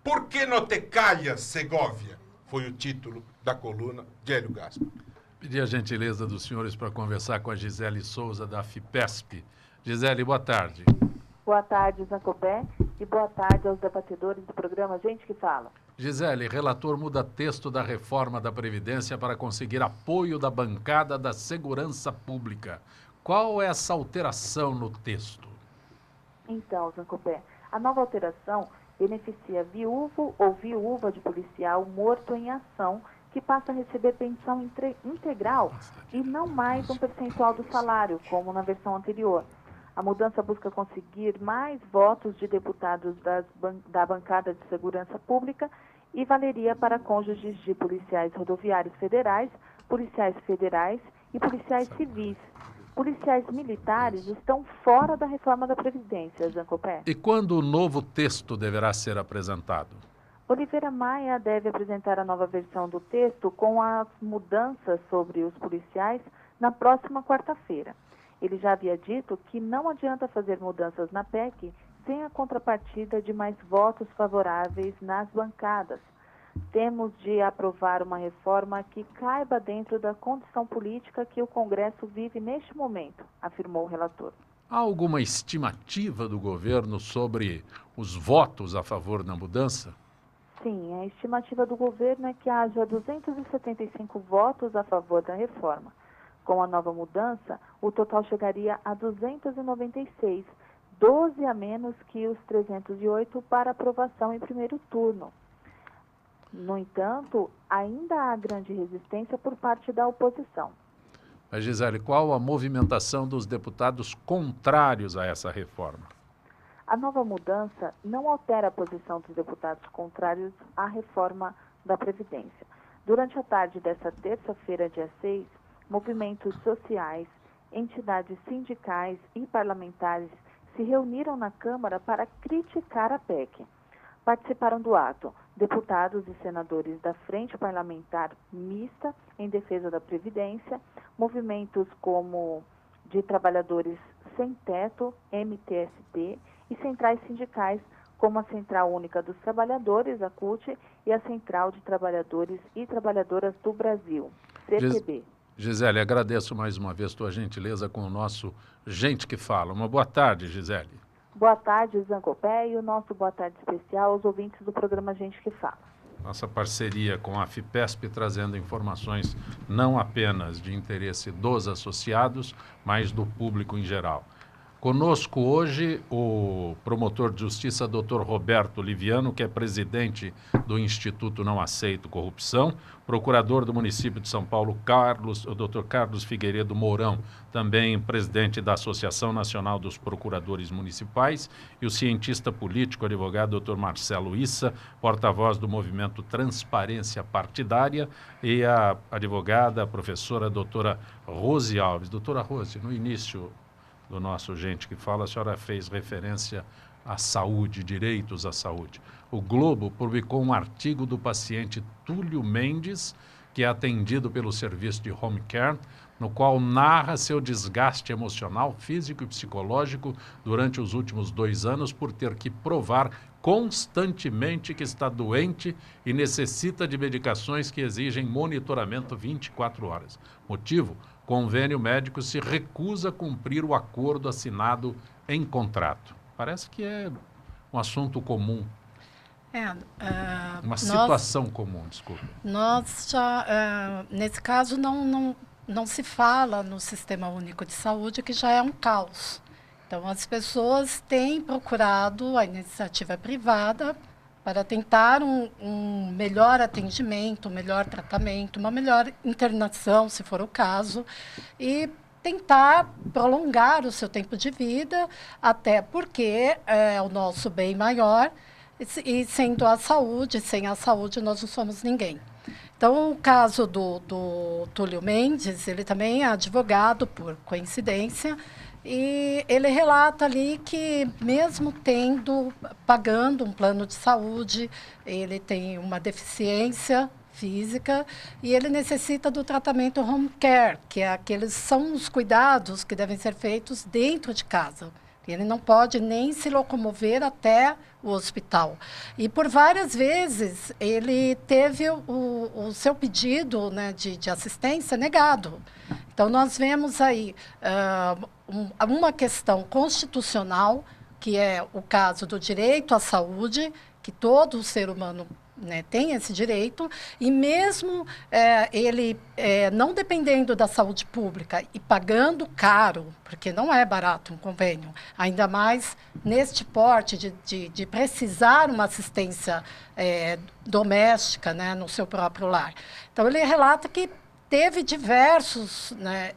Por que não te calhas, Segovia? Foi o título da coluna de Hélio Gaspari. Pedi a gentileza dos senhores para conversar com a Gisele Souza, da FIPESP. Gisele, boa tarde. Boa tarde, Zancopé, e boa tarde aos debatedores do programa Gente que Fala. Gisele, relator muda texto da reforma da Previdência para conseguir apoio da bancada da Segurança Pública. Qual é essa alteração no texto? Então, Zancopé, a nova alteração beneficia viúvo ou viúva de policial morto em ação que passa a receber pensão integral e não mais um percentual do salário, como na versão anterior. A mudança busca conseguir mais votos de deputados da bancada de segurança pública e valeria para cônjuges de policiais rodoviários federais e policiais civis. Policiais militares estão fora da reforma da Previdência, Zancopé. E quando o novo texto deverá ser apresentado? Oliveira Maia deve apresentar a nova versão do texto com as mudanças sobre os policiais na próxima quarta-feira. Ele já havia dito que não adianta fazer mudanças na PEC sem a contrapartida de mais votos favoráveis nas bancadas. Temos de aprovar uma reforma que caiba dentro da condição política que o Congresso vive neste momento, afirmou o relator. Há alguma estimativa do governo sobre os votos a favor da mudança? Sim, a estimativa do governo é que haja 275 votos a favor da reforma. Com a nova mudança, o total chegaria a 296, 12 a menos que os 308 para aprovação em primeiro turno. No entanto, ainda há grande resistência por parte da oposição. Mas, Gisele, qual a movimentação dos deputados contrários a essa reforma? A nova mudança não altera a posição dos deputados contrários à reforma da Previdência. Durante a tarde desta terça-feira, dia 6, movimentos sociais, entidades sindicais e parlamentares se reuniram na Câmara para criticar a PEC. Participaram do ato deputados e senadores da Frente Parlamentar Mista em Defesa da Previdência, movimentos como de Trabalhadores Sem Teto, MTST, e centrais sindicais como a Central Única dos Trabalhadores, a CUT, e a Central de Trabalhadores e Trabalhadoras do Brasil, CTB. Gisele, agradeço mais uma vez tua gentileza com o nosso Gente que Fala. Uma boa tarde, Gisele. Boa tarde, Zancopé, e o nosso boa tarde especial aos ouvintes do programa Gente que Fala. Nossa parceria com a FIPESP trazendo informações não apenas de interesse dos associados, mas do público em geral. Conosco hoje o promotor de justiça, Dr. Roberto Liviano, que é presidente do Instituto Não Aceito Corrupção, procurador do município de São Paulo, o Dr. Carlos Figueiredo Mourão, também presidente da Associação Nacional dos Procuradores Municipais, e o cientista político, advogado Dr. Marcelo Issa, porta-voz do movimento Transparência Partidária, e a advogada, a professora doutora Rose Alves. Doutora Rose, no início do nosso Gente que Fala, a senhora fez referência à saúde, direitos à saúde. O Globo publicou um artigo do paciente Túlio Mendes, que é atendido pelo serviço de home care, no qual narra seu desgaste emocional, físico e psicológico durante os últimos 2 anos por ter que provar constantemente que está doente e necessita de medicações que exigem monitoramento 24 horas. Motivo? Convênio médico se recusa a cumprir o acordo assinado em contrato. Parece que é um assunto comum. Uma situação comum, desculpa. Nós já, nesse caso, não se fala no Sistema Único de Saúde, que já é um caos. Então, as pessoas têm procurado a iniciativa privada para tentar um melhor atendimento, um melhor tratamento, uma melhor internação, se for o caso, e tentar prolongar o seu tempo de vida, até porque é o nosso bem maior, e sendo a saúde, sem a saúde nós não somos ninguém. Então, o caso do Túlio Mendes, ele também é advogado, por coincidência, e ele relata ali que, mesmo pagando um plano de saúde, ele tem uma deficiência física e ele necessita do tratamento home care, que são os cuidados que devem ser feitos dentro de casa. Ele não pode nem se locomover até o hospital. E por várias vezes ele teve o seu pedido, né, de assistência negado. Então nós vemos aí uma questão constitucional, que é o caso do direito à saúde, que todo ser humano, né, tem esse direito, e mesmo ele não dependendo da saúde pública e pagando caro, porque não é barato um convênio, ainda mais neste porte de precisar uma assistência doméstica, né, no seu próprio lar. Então, ele relata que teve diversos, né,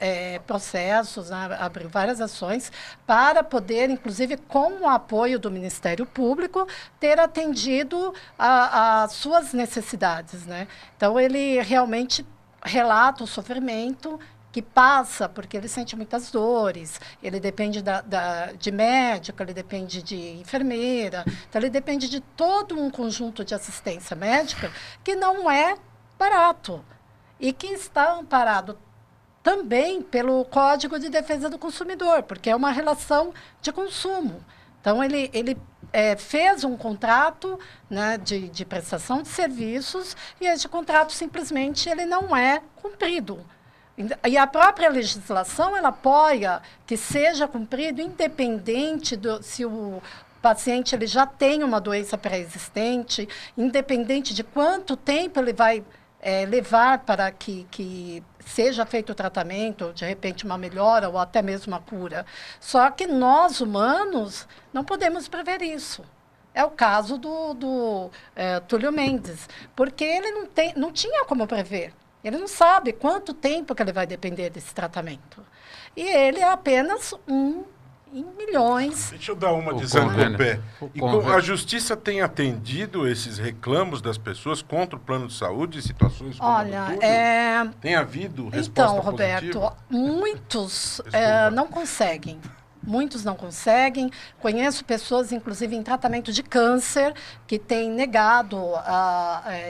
processos, né, abriu várias ações para poder, inclusive com o apoio do Ministério Público, ter atendido às suas necessidades, né? Então, ele realmente relata o sofrimento que passa, porque ele sente muitas dores, ele depende de médico, ele depende de enfermeira, então ele depende de todo um conjunto de assistência médica que não é barato. E que está amparado também pelo Código de Defesa do Consumidor, porque é uma relação de consumo. Então, ele fez um contrato, né, de prestação de serviços e esse contrato simplesmente ele não é cumprido. E a própria legislação ela apoia que seja cumprido independente se o paciente ele já tem uma doença pré-existente, independente de quanto tempo ele vai levar para que seja feito o tratamento, de repente uma melhora ou até mesmo uma cura. Só que nós, humanos, não podemos prever isso. É o caso do Túlio Mendes, porque ele não tinha como prever. Ele não sabe quanto tempo que ele vai depender desse tratamento. E ele é apenas um em milhões. Deixa eu dar uma de Zancopé. A Justiça tem atendido esses reclamos das pessoas contra o plano de saúde em situações como tem havido resposta Então, Roberto, positiva? muitos não conseguem. Muitos não conseguem. Conheço pessoas, inclusive, em tratamento de câncer, que têm negado,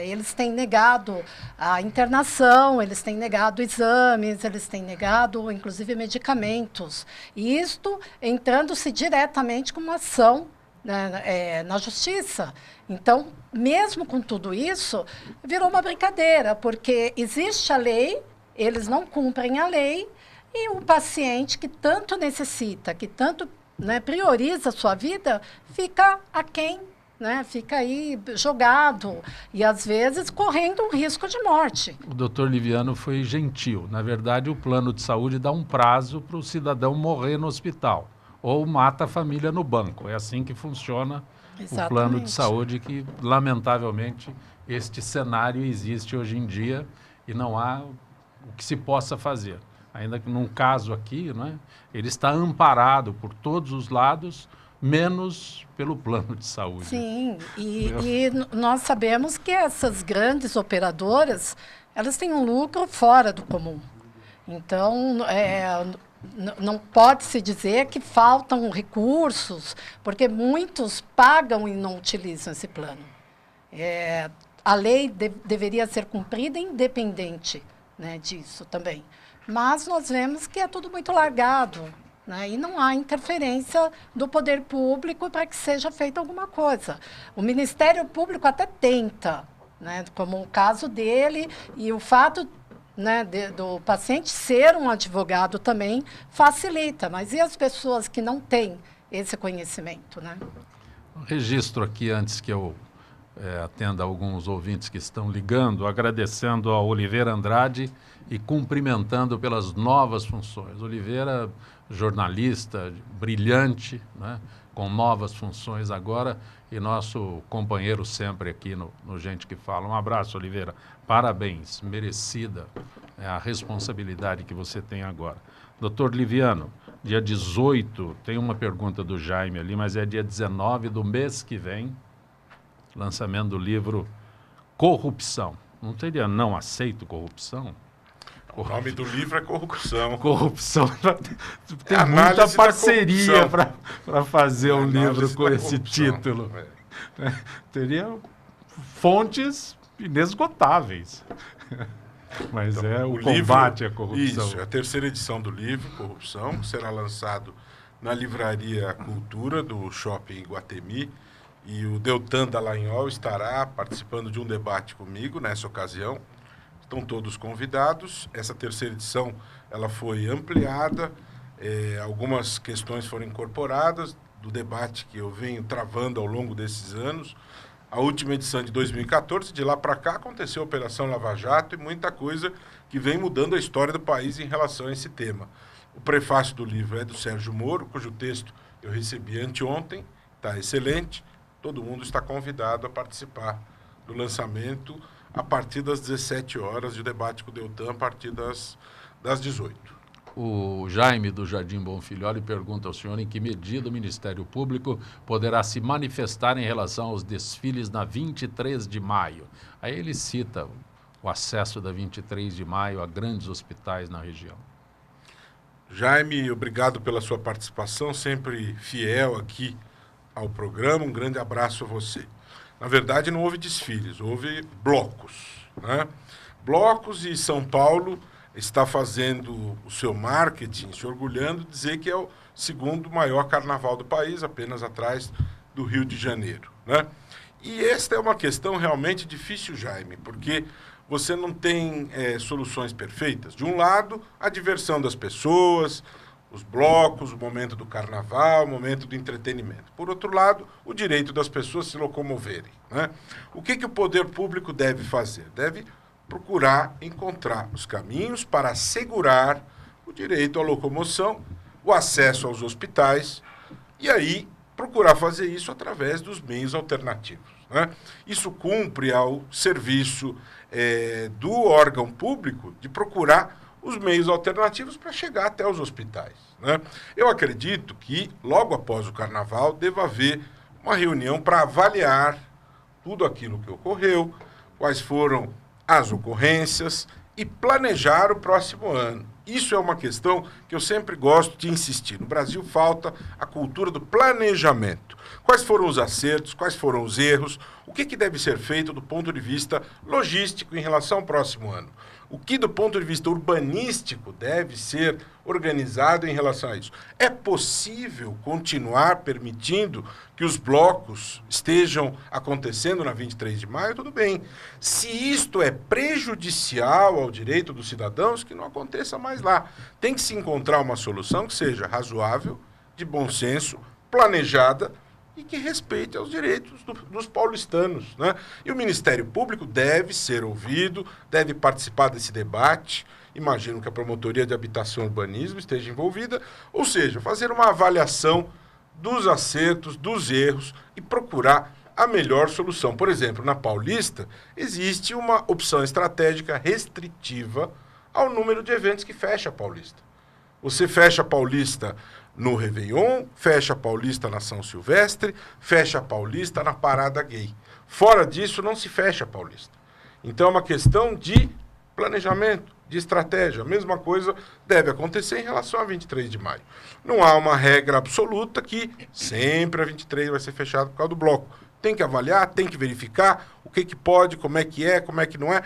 eles têm negado a internação, eles têm negado exames, eles têm negado, inclusive, medicamentos. E isto entrando-se diretamente com uma ação, né, na justiça. Então, mesmo com tudo isso, virou uma brincadeira, porque existe a lei, eles não cumprem a lei, e o paciente que tanto necessita, que tanto, né, prioriza a sua vida, fica aquém, né, fica aí jogado e, às vezes, correndo um risco de morte. O doutor Liviano foi gentil. Na verdade, o plano de saúde dá um prazo para o cidadão morrer no hospital ou mata a família no banco. É assim que funciona o plano de saúde, que, lamentavelmente, este cenário existe hoje em dia e não há o que se possa fazer. Ainda que num caso aqui, né, ele está amparado por todos os lados, menos pelo plano de saúde. Sim, e nós sabemos que essas grandes operadoras, elas têm um lucro fora do comum. Então, não pode-se dizer que faltam recursos, porque muitos pagam e não utilizam esse plano. A lei deveria ser cumprida independente, né, disso também. Mas nós vemos que é tudo muito largado, né? E não há interferência do poder público para que seja feita alguma coisa. O Ministério Público até tenta, né, como o caso dele, e o fato, né, do paciente ser um advogado também facilita. Mas e as pessoas que não têm esse conhecimento, né? Registro aqui, antes que eu atenda alguns ouvintes que estão ligando, agradecendo a Oliveira Andrade e cumprimentando pelas novas funções. Oliveira, jornalista, brilhante, né, com novas funções agora, e nosso companheiro sempre aqui no Gente que Fala. Um abraço, Oliveira. Parabéns, merecida a responsabilidade que você tem agora. Doutor Liviano, dia 18, tem uma pergunta do Jaime ali, mas é dia 19 do mês que vem, lançamento do livro Corrupção. Não teria Não Aceito Corrupção? O nome do livro é Corrupção. Corrupção. Tem muita parceria para fazer um livro com esse título. Teria fontes inesgotáveis. Mas então, o combate à corrupção. Isso, é a terceira edição do livro, Corrupção, que será lançado na Livraria Cultura do Shopping Iguatemi. E o Deltan Dallagnol estará participando de um debate comigo nessa ocasião. Estão todos convidados. Essa terceira edição ela foi ampliada, algumas questões foram incorporadas do debate que eu venho travando ao longo desses anos. A última edição de 2014, de lá para cá, aconteceu a Operação Lava Jato e muita coisa que vem mudando a história do país em relação a esse tema. O prefácio do livro é do Sérgio Moro, cujo texto eu recebi anteontem, está excelente. Todo mundo está convidado a participar do lançamento a partir das 17 horas, de debate com o Deltan a partir das 18. O Jaime do Jardim Bonfilholi pergunta ao senhor em que medida o Ministério Público poderá se manifestar em relação aos desfiles na 23 de maio. Aí ele cita o acesso da 23 de maio a grandes hospitais na região. Jaime, obrigado pela sua participação, sempre fiel aqui ao programa. Um grande abraço a você. Na verdade, não houve desfiles, houve blocos, né? Blocos, e São Paulo está fazendo o seu marketing, se orgulhando de dizer que é o segundo maior carnaval do país, apenas atrás do Rio de Janeiro, né? E esta é uma questão realmente difícil, Jaime, porque você não tem soluções perfeitas. De um lado, a diversão das pessoas, os blocos, o momento do carnaval, o momento do entretenimento. Por outro lado, o direito das pessoas se locomoverem, né? O que o poder público deve fazer? Deve procurar encontrar os caminhos para assegurar o direito à locomoção, o acesso aos hospitais, e aí procurar fazer isso através dos meios alternativos, né? Isso cumpre ao serviço do órgão público de procurar os meios alternativos para chegar até os hospitais, né? Eu acredito que, logo após o Carnaval, deva haver uma reunião para avaliar tudo aquilo que ocorreu, quais foram as ocorrências e planejar o próximo ano. Isso é uma questão que eu sempre gosto de insistir. No Brasil falta a cultura do planejamento. Quais foram os acertos, quais foram os erros, o que deve ser feito do ponto de vista logístico em relação ao próximo ano? O que, do ponto de vista urbanístico, deve ser organizado em relação a isso? É possível continuar permitindo que os blocos estejam acontecendo na 23 de maio? Tudo bem. Se isto é prejudicial ao direito dos cidadãos, que não aconteça mais lá. Tem que se encontrar uma solução que seja razoável, de bom senso, planejada, e que respeite aos direitos dos paulistanos, né? E o Ministério Público deve ser ouvido, deve participar desse debate. Imagino que a Promotoria de Habitação e Urbanismo esteja envolvida, ou seja, fazer uma avaliação dos acertos, dos erros e procurar a melhor solução. Por exemplo, na Paulista, existe uma opção estratégica restritiva ao número de eventos que fecha a Paulista. Você fecha a Paulista no Réveillon, fecha a Paulista na São Silvestre, fecha a Paulista na Parada Gay. Fora disso, não se fecha a Paulista. Então, é uma questão de planejamento, de estratégia. A mesma coisa deve acontecer em relação a 23 de maio. Não há uma regra absoluta que sempre a 23 vai ser fechado por causa do bloco. Tem que avaliar, tem que verificar o que pode, como é que não é.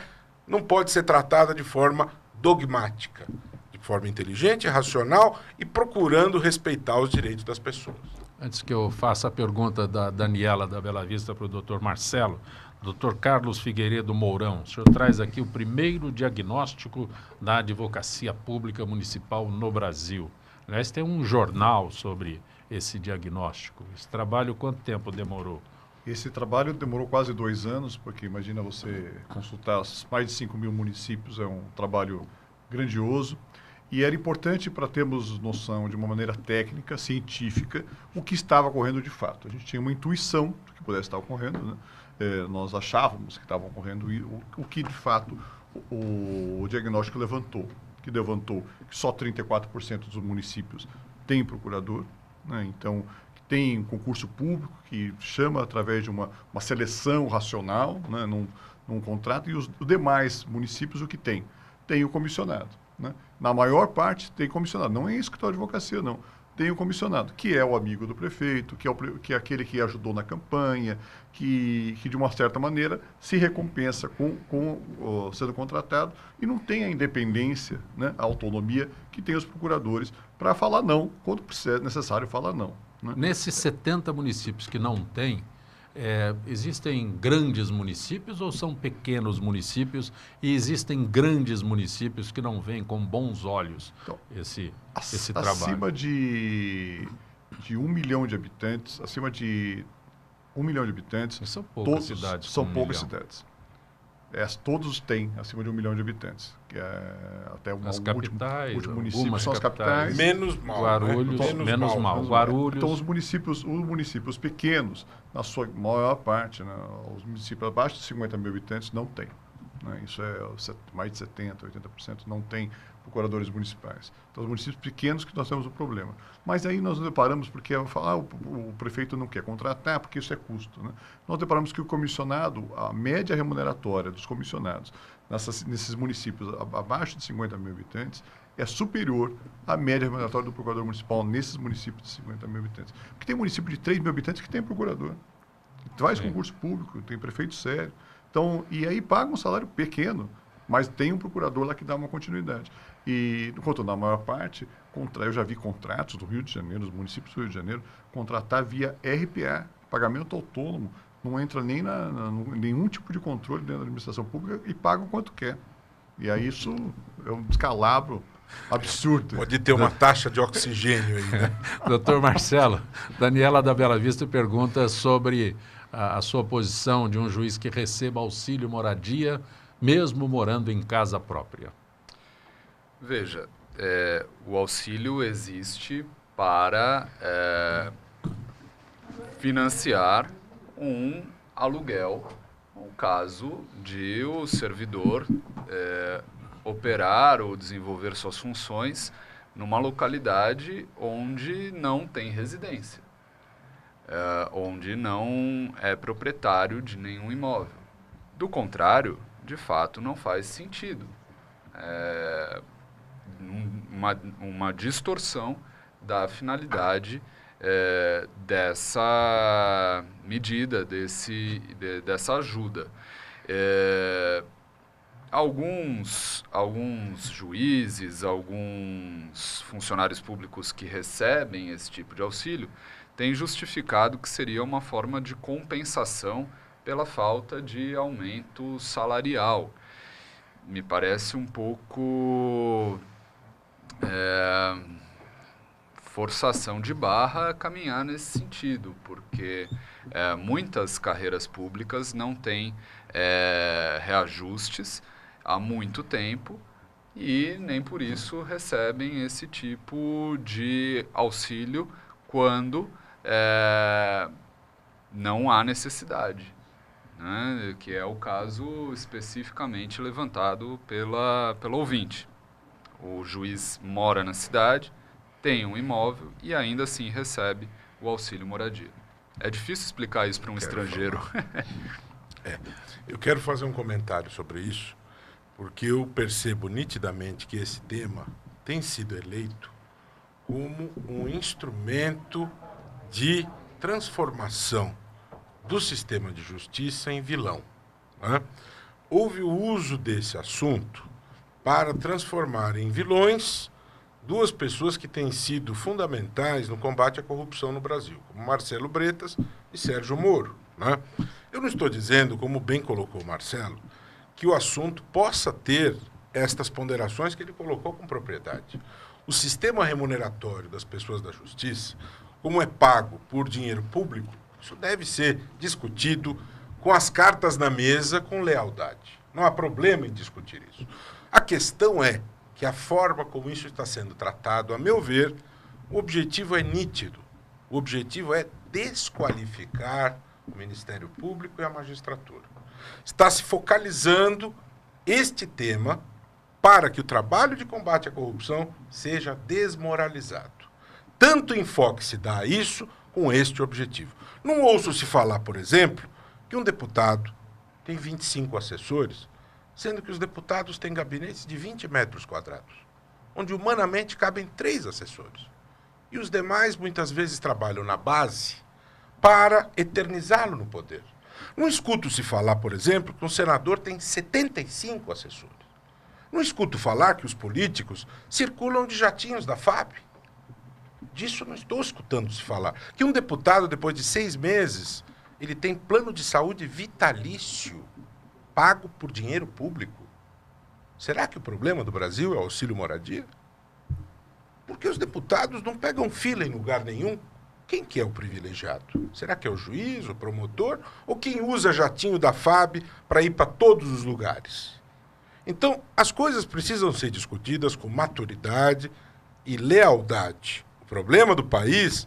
Não pode ser tratada de forma dogmática. De forma inteligente, racional e procurando respeitar os direitos das pessoas. Antes que eu faça a pergunta da Daniela da Bela Vista para o doutor Marcelo, doutor Carlos Figueiredo Mourão, o senhor traz aqui o primeiro diagnóstico da advocacia pública municipal no Brasil. Aliás, tem um jornal sobre esse diagnóstico. Esse trabalho, quanto tempo demorou? Esse trabalho demorou quase 2 anos, porque imagina você consultar mais de 5 mil municípios, é um trabalho grandioso. E era importante para termos noção, de uma maneira técnica, científica, o que estava ocorrendo de fato. A gente tinha uma intuição do que pudesse estar ocorrendo, né? Nós achávamos que estava ocorrendo o que, de fato, o diagnóstico levantou. Que levantou que só 34% dos municípios têm procurador, né? Então, tem concurso público que chama através de uma seleção racional, né? num contrato, e os demais municípios o que tem? Tem o comissionado. Né? Na maior parte tem comissionado, não é escritório de advocacia, não. Tem o comissionado, que é o amigo do prefeito, que é aquele que ajudou na campanha, que de uma certa maneira se recompensa sendo contratado e não tem a independência, né, a autonomia que tem os procuradores para falar não, quando é necessário falar não. Né? Nesses 70 municípios que não têm, existem grandes municípios ou são pequenos municípios e existem grandes municípios que não veem com bons olhos esse trabalho? Acima de 1 milhão de habitantes, acima de 1 milhão de habitantes, são poucas cidades. São poucas cidades. Todos têm acima de 1 milhão de habitantes, que é até as capitais, último município são as capitais. Menos mal. Guarulhos, né? menos mal. Guarulhos. Então, os municípios pequenos, na sua maior parte, né, os municípios abaixo de 50 mil habitantes não têm. Né? Isso é mais de 70%, 80% não tem procuradores municipais. Então, os municípios pequenos que nós temos o problema. Mas aí nós nos deparamos, porque o prefeito não quer contratar, porque isso é custo. Né? Nós deparamos que o comissionado, a média remuneratória dos comissionados nesses municípios abaixo de 50 mil habitantes é superior à média remuneratória do procurador municipal nesses municípios de 50 mil habitantes. Porque tem município de 3 mil habitantes que tem procurador. Faz concurso público, tem prefeito sério. Então, e aí paga um salário pequeno, mas tem um procurador lá que dá uma continuidade. E, enquanto na maior parte, eu já vi contratos do Rio de Janeiro, dos municípios do Rio de Janeiro, contratar via RPA, pagamento autônomo, não entra nem nenhum tipo de controle dentro da administração pública e paga o quanto quer. E aí isso é um descalabro absurdo. Pode ter uma taxa de oxigênio aí, né? Doutor Marcelo, Daniela da Bela Vista pergunta sobre a sua posição de um juiz que receba auxílio moradia mesmo morando em casa própria? Veja, o auxílio existe para financiar um aluguel, no caso de o servidor operar ou desenvolver suas funções numa localidade onde não tem residência, onde não é proprietário de nenhum imóvel. Do contrário, de fato, não faz sentido. Uma distorção da finalidade dessa medida, dessa ajuda. Alguns juízes, alguns funcionários públicos que recebem esse tipo de auxílio têm justificado que seria uma forma de compensação pela falta de aumento salarial. Me parece um pouco forçação de barra caminhar nesse sentido, porque muitas carreiras públicas não têm reajustes há muito tempo e nem por isso recebem esse tipo de auxílio quando não há necessidade, né? Que é o caso especificamente levantado pelo ouvinte. O juiz mora na cidade, tem um imóvel e ainda assim recebe o auxílio moradia. É difícil explicar isso para um estrangeiro. Eu quero fazer um comentário sobre isso, porque eu percebo nitidamente que esse tema tem sido eleito como um instrumento de transformação do sistema de justiça em vilão, né? Houve o uso desse assunto para transformar em vilões duas pessoas que têm sido fundamentais no combate à corrupção no Brasil, como Marcelo Bretas e Sérgio Moro, né? Eu não estou dizendo, como bem colocou o Marcelo, que o assunto possa ter estas ponderações que ele colocou com propriedade. O sistema remuneratório das pessoas da justiça, como é pago por dinheiro público, isso deve ser discutido com as cartas na mesa, com lealdade. Não há problema em discutir isso. A questão é que a forma como isso está sendo tratado, a meu ver, o objetivo é nítido. O objetivo é desqualificar o Ministério Público e a magistratura. Está se focalizando este tema para que o trabalho de combate à corrupção seja desmoralizado. Tanto enfoque se dá a isso com este objetivo. Não ouço se falar, por exemplo, que um deputado tem 25 assessores, sendo que os deputados têm gabinetes de 20 metros quadrados, onde humanamente cabem 3 assessores. E os demais muitas vezes trabalham na base para eternizá-lo no poder. Não escuto se falar, por exemplo, que um senador tem 75 assessores. Não escuto falar que os políticos circulam de jatinhos da FAB. Disso não estou escutando se falar. Que um deputado, depois de 6 meses, ele tem plano de saúde vitalício, pago por dinheiro público. Será que o problema do Brasil é o auxílio moradia? Porque os deputados não pegam fila em lugar nenhum. Quem que é o privilegiado? Será que é o juiz, o promotor, ou quem usa jatinho da FAB para ir para todos os lugares? Então, as coisas precisam ser discutidas com maturidade e lealdade. O problema do país,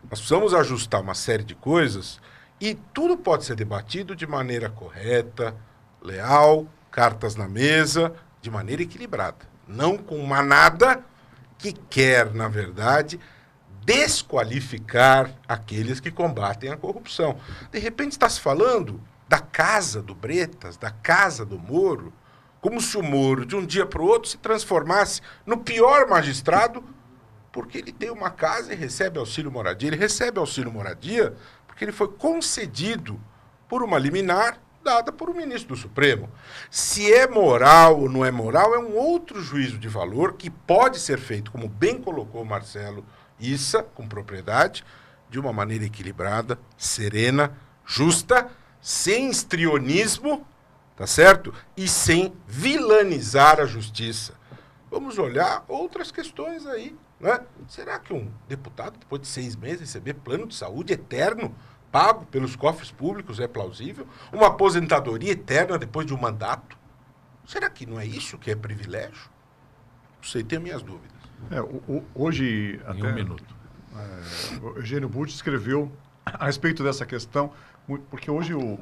nós precisamos ajustar uma série de coisas e tudo pode ser debatido de maneira correta, leal, cartas na mesa, de maneira equilibrada. Não com manada que quer, na verdade, desqualificar aqueles que combatem a corrupção. De repente está se falando da casa do Bretas, da casa do Moro, como se o Moro, de um dia para o outro, se transformasse no pior magistrado, porque ele tem uma casa e recebe auxílio moradia. Ele recebe auxílio moradia porque ele foi concedido por uma liminar dada por um ministro do Supremo. Se é moral ou não é moral, é um outro juízo de valor que pode ser feito, como bem colocou o Marcelo Issa, com propriedade, de uma maneira equilibrada, serena, justa, sem histrionismo, tá certo? E sem vilanizar a justiça. Vamos olhar outras questões aí, né? Será que um deputado, depois de 6 meses, receber plano de saúde eterno, pago pelos cofres públicos, é plausível? Uma aposentadoria eterna depois de um mandato? Será que não é isso que é privilégio? Não sei, tenho minhas dúvidas. Hoje, Em até, um minuto. o Eugênio Butti escreveu a respeito dessa questão, porque hoje o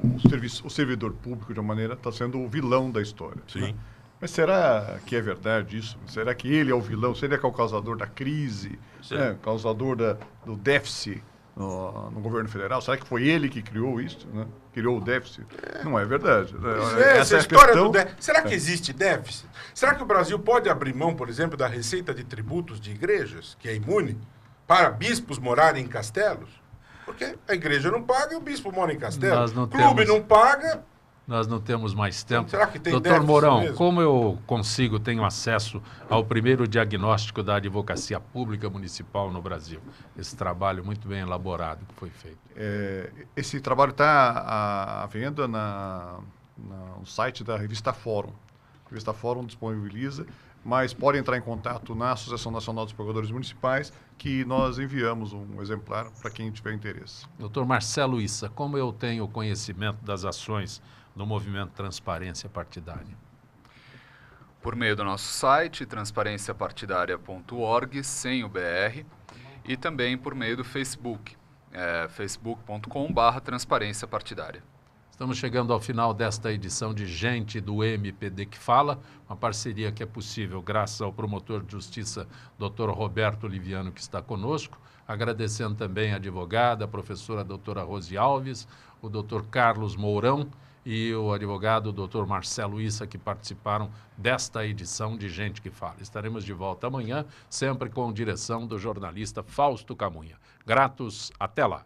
servidor público, de uma maneira, está sendo o vilão da história. Sim. Né? Mas será que é verdade isso? Será que ele é o vilão? Será que é o causador da crise? Né? Causador do déficit no governo federal? Será que foi ele que criou isso? Né? Criou o déficit? Não é verdade. Essa história do déficit. Será que existe déficit? Será que o Brasil pode abrir mão, por exemplo, da receita de tributos de igrejas, que é imune, para bispos morarem em castelos? Porque a igreja não paga e o bispo mora em castelo. O clube não paga. Nós não temos mais tempo. Será que tem Doutor Mourão, mesmo? como eu tenho acesso ao primeiro diagnóstico da advocacia pública municipal no Brasil? Esse trabalho muito bem elaborado que foi feito. Esse trabalho está à venda no site da Revista Fórum. A Revista Fórum disponibiliza, mas pode entrar em contato na Associação Nacional dos Procuradores Municipais, que nós enviamos um exemplar para quem tiver interesse. Doutor Marcelo Issa, como eu tenho conhecimento das ações do movimento Transparência Partidária? Por meio do nosso site, transparenciapartidaria.org, sem o BR, e também por meio do Facebook, facebook.com/transparência partidária. Estamos chegando ao final desta edição de Gente do MPD que Fala, uma parceria que é possível graças ao promotor de justiça, Dr. Roberto Liviano, que está conosco, agradecendo também a advogada, a professora doutora Rose Alves, o Dr. Carlos Mourão e o advogado Dr. Marcelo Issa, que participaram desta edição de Gente que Fala. Estaremos de volta amanhã, sempre com direção do jornalista Fausto Camunha. Gratos, até lá.